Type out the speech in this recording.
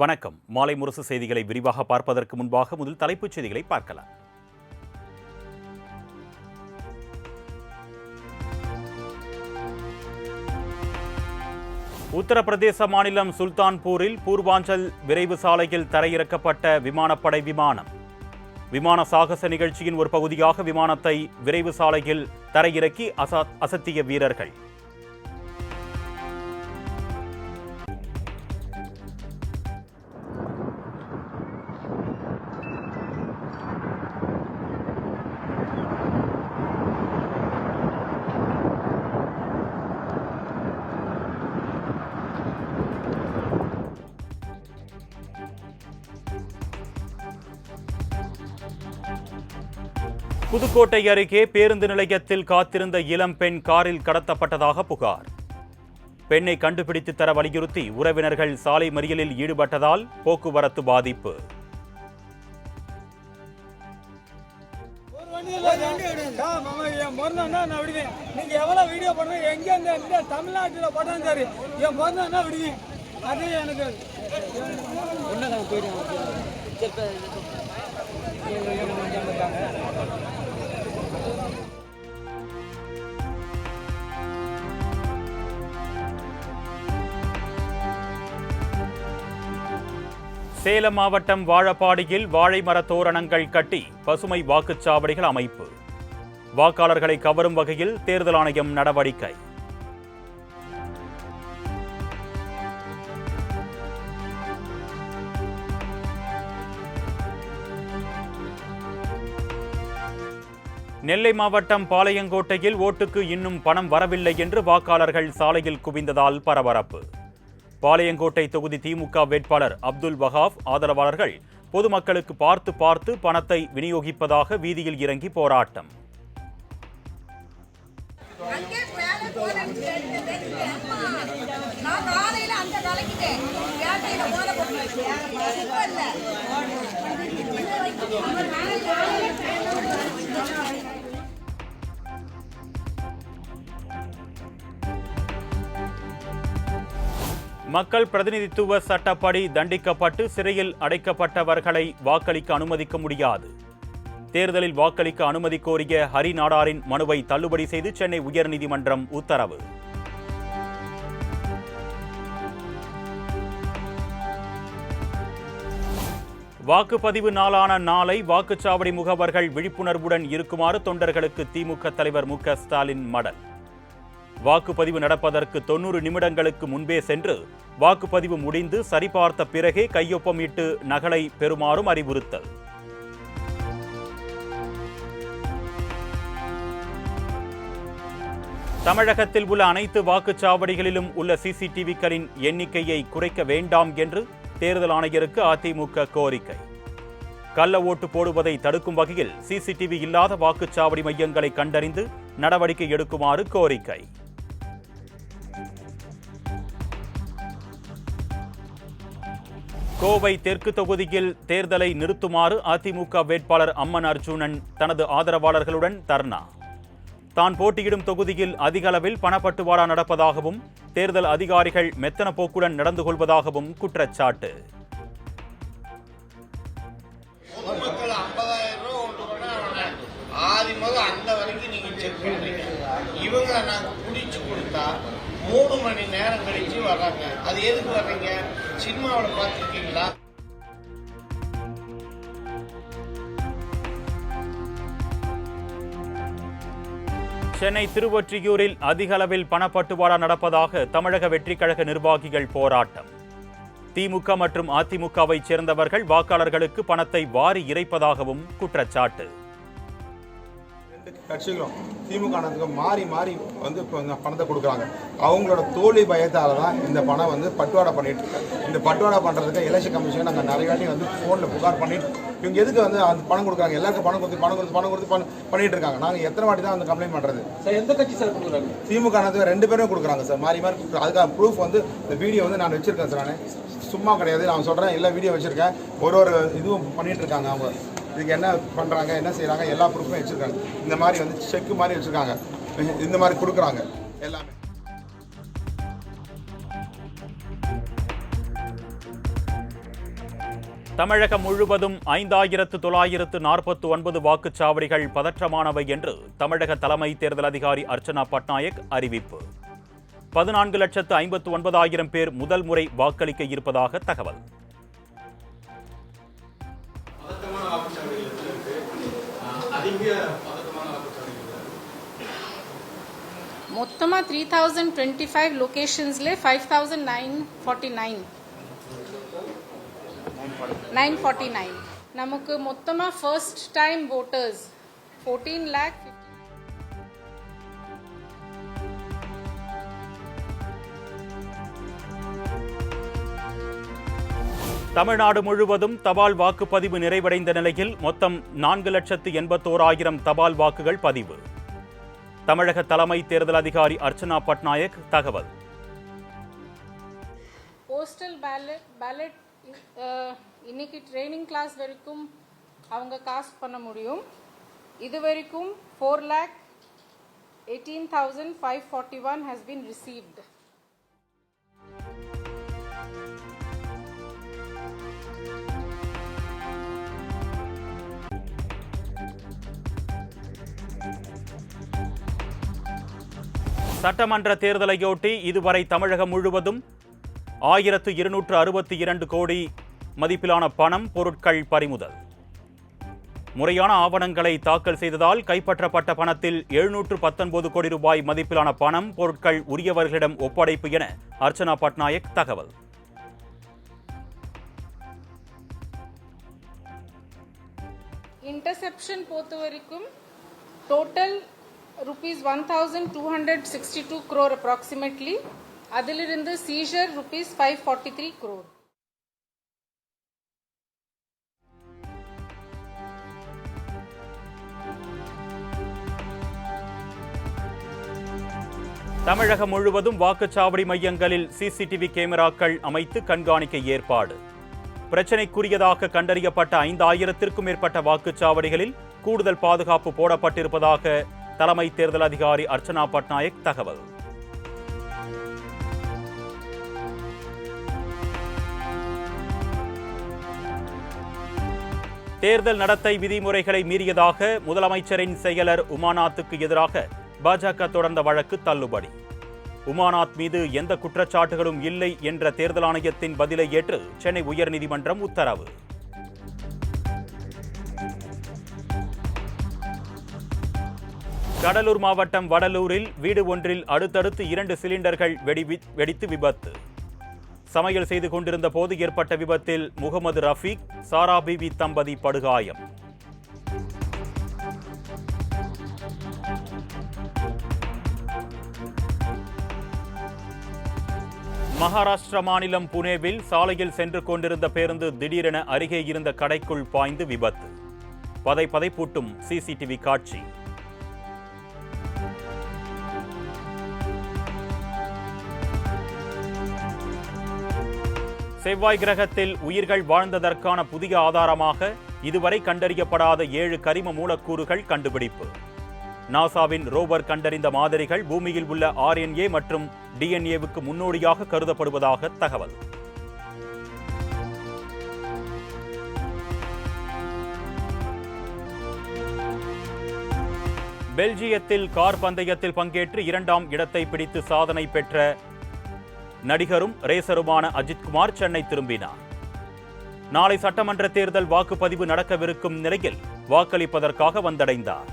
வணக்கம். மாலை முரசு செய்திகளை விரிவாக பார்ப்பதற்கு முன்பாக முதல் தலைப்புச் செய்திகளை பார்க்கலாம். உத்தரப்பிரதேச மாநிலம் சுல்தான்பூரில் பூர்வாஞ்சல் விரைவு சாலையில் தரையிறக்கப்பட்ட விமானப்படை விமானம். விமான சாகச நிகழ்ச்சியின் ஒரு பகுதியாக விமானத்தை விரைவு சாலையில் தரையிறக்கி அசத்திய வீரர்கள். புதுக்கோட்டை அருகே பேருந்து நிலையத்தில் காத்திருந்த இளம்பெண் காரில் கடத்தப்பட்டதாக புகார். பெண்ணை கண்டுபிடித்து தர வலியுறுத்தி உறவினர்கள் சாலை மறியலில் ஈடுபட்டதால் போக்குவரத்து பாதிப்பு. சேலம் மாவட்டம் வாழப்பாடியில் வாழை மர தோரணங்கள் கட்டி பசுமை வாக்குச்சாவடிகள் அமைப்பு. வாக்காளர்களை கவரும் வகையில் தேர்தல் ஆணையம் நடவடிக்கை. நெல்லை மாவட்டம் பாளையங்கோட்டையில் ஓட்டுக்கு இன்னும் பணம் வரவில்லை என்று வாக்காளர்கள் சாலையில் குவிந்ததால் பரபரப்பு. பாளையங்கோட்டை தொகுதி திமுக வேட்பாளர் அப்துல் வஹாப் ஆதரவாளர்கள் பொதுமக்களுக்கு பார்த்து பணத்தை விநியோகிப்பதாக வீதியில் இறங்கி போராட்டம். மக்கள் பிரதிநிதித்துவ சட்டப்படி தண்டிக்கப்பட்டு சிறையில் அடைக்கப்பட்டவர்களை வாக்களிக்க அனுமதிக்க முடியாது. தேர்தலில் வாக்களிக்க அனுமதி கோரிய ஹரி நாடாரின் மனுவை தள்ளுபடி செய்து சென்னை உயர்நீதிமன்றம் உத்தரவு. வாக்குப்பதிவு நாளான நாளை வாக்குச்சாவடி முகவர்கள் விழிப்புணர்வுடன் இருக்குமாறு தொண்டர்களுக்கு திமுக தலைவர் மு.க. ஸ்டாலின் மடல். வாக்குப்பதிவு நடப்பதற்கு 90 நிமிடங்களுக்கு முன்பே சென்று வாக்குப்பதிவு முடிந்து சரிபார்த்த பிறகே கையொப்பமிட்டு நகலை பெறுமாறும் அறிவுறுத்தல். தமிழகத்தில் உள்ள அனைத்து வாக்குச்சாவடிகளிலும் உள்ள சிசிடிவிக்களின் எண்ணிக்கையை குறைக்க வேண்டாம் என்று தேர்தல் ஆணையருக்கு அதிமுக கோரிக்கை. கள்ள ஓட்டு போடுவதை தடுக்கும் வகையில் சிசிடிவி இல்லாத வாக்குச்சாவடி மையங்களை கண்டறிந்து நடவடிக்கை எடுக்குமாறு கோரிக்கை. கோவை தெற்கு தொகுதியில் தேர்தலை நிறுத்துமாறு அதிமுக வேட்பாளர் அம்மன் அர்ஜுனன் தனது ஆதரவாளர்களுடன் தர்ணா. தான் போட்டியிடும் தொகுதியில் அதிக அளவில் பணப்பட்டுவாடா நடப்பதாகவும் தேர்தல் அதிகாரிகள் மெத்தன போக்குடன் நடந்து கொள்வதாகவும் குற்றச்சாட்டு. மூணு மணி நேரம் கழிச்சு வர்றாங்க. அது எதுக்கு வர்றீங்க? சினிமாவில் பார்த்துருக்கீங்களா? சென்னை திருவொற்றியூரில் அதிக அளவில் பணப்பட்டுவாடா நடப்பதாக தமிழக வெற்றிக் கழக நிர்வாகிகள் போராட்டம். திமுக மற்றும் அதிமுகவை சேர்ந்தவர்கள் வாக்காளர்களுக்கு பணத்தை வாரி இறைப்பதாகவும் குற்றச்சாட்டு. கட்சிகளும் திமுக மாறி வந்து இப்போ பணத்தை கொடுக்குறாங்க. அவங்களோட தோல்வி பயத்தால தான் இந்த பணம் வந்து பட்டுவாடா பண்ணிட்டு இருக்காங்க. இந்த பட்டுவாடா பண்ணுறதுக்கு எலெக்ஷன் கமிஷன் நாங்கள் நிறைய வாட்டி வந்து ஃபோனில் புகார் பண்ணிட்டு இவங்க எதுக்கு வந்து அந்த பணம் கொடுக்குறாங்க? எல்லாருக்கும் பணம் கொடுத்து பண்ணிட்டு இருக்காங்க. நாங்கள் எத்தனை வாட்டி தான் வந்து கம்ப்ளைண்ட் பண்ணுறது? சார் எந்த கட்சி சார் கொடுக்குறாங்க? திமுக 2 பேரும் கொடுக்குறாங்க சார், மாறி அதுக்காக ப்ரூஃப் வந்து இந்த வீடியோ வந்து நான் வச்சிருக்கேன் சார். நான் சும்மா கிடையாது, நான் சொல்கிறேன், எல்லா வீடியோ வச்சுருக்கேன். ஒரு இதுவும் பண்ணிட்டு இருக்காங்க. அவங்க இதுக்கு என்ன பண்ணுறாங்க, என்ன செய்கிறாங்க, எல்லா ப்ரூஃபும் வச்சுருக்காங்க. இந்த மாதிரி வந்து செக்கு மாதிரி வச்சுருக்காங்க, இந்த மாதிரி கொடுக்குறாங்க எல்லாமே. தமிழகம் முழுவதும் 5949 வாக்குச்சாவடிகள் பதற்றமானவை என்று தமிழக தலைமை தேர்தல் அதிகாரி அர்ச்சனா பட்நாயக் அறிவிப்பு. 14,59,000 பேர் முதல் முறை வாக்களிக்க இருப்பதாக தகவல். மொத்தமா 3025 லொகேஷன்ஸ்ல 5949 நமக்கு மொத்தமா first time voters 14 lakh. Tamil Nadu முழுவதும் தபால் வாக்குப்பதிவு நிறைவடைந்த நிலையில் மொத்தம் 4,81,000 தபால் வாக்குகள் பதிவு. தமிழக தலைமை தேர்தல் அதிகாரி அர்ச்சனா பட்நாயக் தகவல். போஸ்டல் பேலட் இன்னைக்கு ட்ரைனிங் கிளாஸ் வரைக்கும் அவங்க காஸ்ட் பண்ண முடியும். இது வரைக்கும் 4,18,541 has been received. சட்டமன்ற தேர்தலையொட்டி இதுவரை தமிழகம் முழுவதும் 1262 கோடி மதிப்பிலான பணம் பொருட்கள் பறிமுதல். முறையான ஆவணங்களை தாக்கல் செய்ததால் கைப்பற்றப்பட்ட பணத்தில் 719 கோடி ரூபாய் மதிப்பிலான பணம் பொருட்கள் உரியவர்களிடம் ஒப்படைப்பு என அர்ச்சனா பட்நாயக் தகவல். இன்டர்செப்ஷன் பொறுத்த வரைக்கும் டோட்டல் rupees 1,262 crore approximately. அதிலிருந்து seizure rupees 543 crore. தமிழகம் முழுவதும் வாக்குச்சாவடி மையங்களில் சிசிடிவி கேமராக்கள் அமைத்து கண்காணிக்க ஏற்பாடு. பிரச்சினைக்குரியதாக கண்டறியப்பட்ட 5,000க்கும் மேற்பட்ட வாக்குச்சாவடிகளில் கூடுதல் பாதுகாப்பு போடப்பட்டிருப்பதாக தலைமை தேர்தல் அதிகாரி அர்ச்சனா பட்நாயக் தகவல். தேர்தல் நடத்தை விதிமுறைகளை மீறியதாக முதலமைச்சரின் செயலர் உமாநாத்துக்கு எதிராக பாஜக தொடர்ந்த வழக்கு தள்ளுபடி. உமாநாத் மீது எந்த குற்றச்சாட்டுகளும் இல்லை என்ற தேர்தல் ஆணையத்தின் பதிலை ஏற்று சென்னை உயர்நீதிமன்றம் உத்தரவு. கடலூர் மாவட்டம் வடலூரில் வீடு ஒன்றில் அடுத்தடுத்து 2 சிலிண்டர்கள் வெடித்து விபத்து. சமையல் செய்து கொண்டிருந்த போது ஏற்பட்ட விபத்தில் முகமது ரஃபீக், சாரா பிபி தம்பதி படுகாயம். மகாராஷ்டிரா மாநிலம் புனேவில் சாலையில் சென்று கொண்டிருந்த பேருந்து திடீரென அருகே இருந்த கடைக்குள் பாய்ந்து விபத்து. பதைப்பூட்டும் சிசிடிவி காட்சி. செவ்வாய் கிரகத்தில் உயிர்கள் வாழ்ந்ததற்கான புதிய ஆதாரமாக இதுவரை கண்டறியப்படாத 7 கரிம மூலக்கூறுகள் கண்டுபிடிப்பு. நாசாவின் ரோவர் கண்டறிந்த மாதிரிகள் பூமியில் உள்ள RNA மற்றும் DNA-வுக்கு முன்னோடியாக கருதப்படுவதாக தகவல். பெல்ஜியத்தில் கார் பந்தயத்தில் பங்கேற்று 2ஆம் இடத்தை பிடித்து சாதனை பெற்ற நடிகரும் ரேசருமான அஜித்குமார் சென்னை திரும்பினார். நாளை சட்டமன்ற தேர்தல் வாக்குப்பதிவு நடக்கவிருக்கும் நிலையில் வாக்களிப்பதற்காக வந்தடைந்தார்.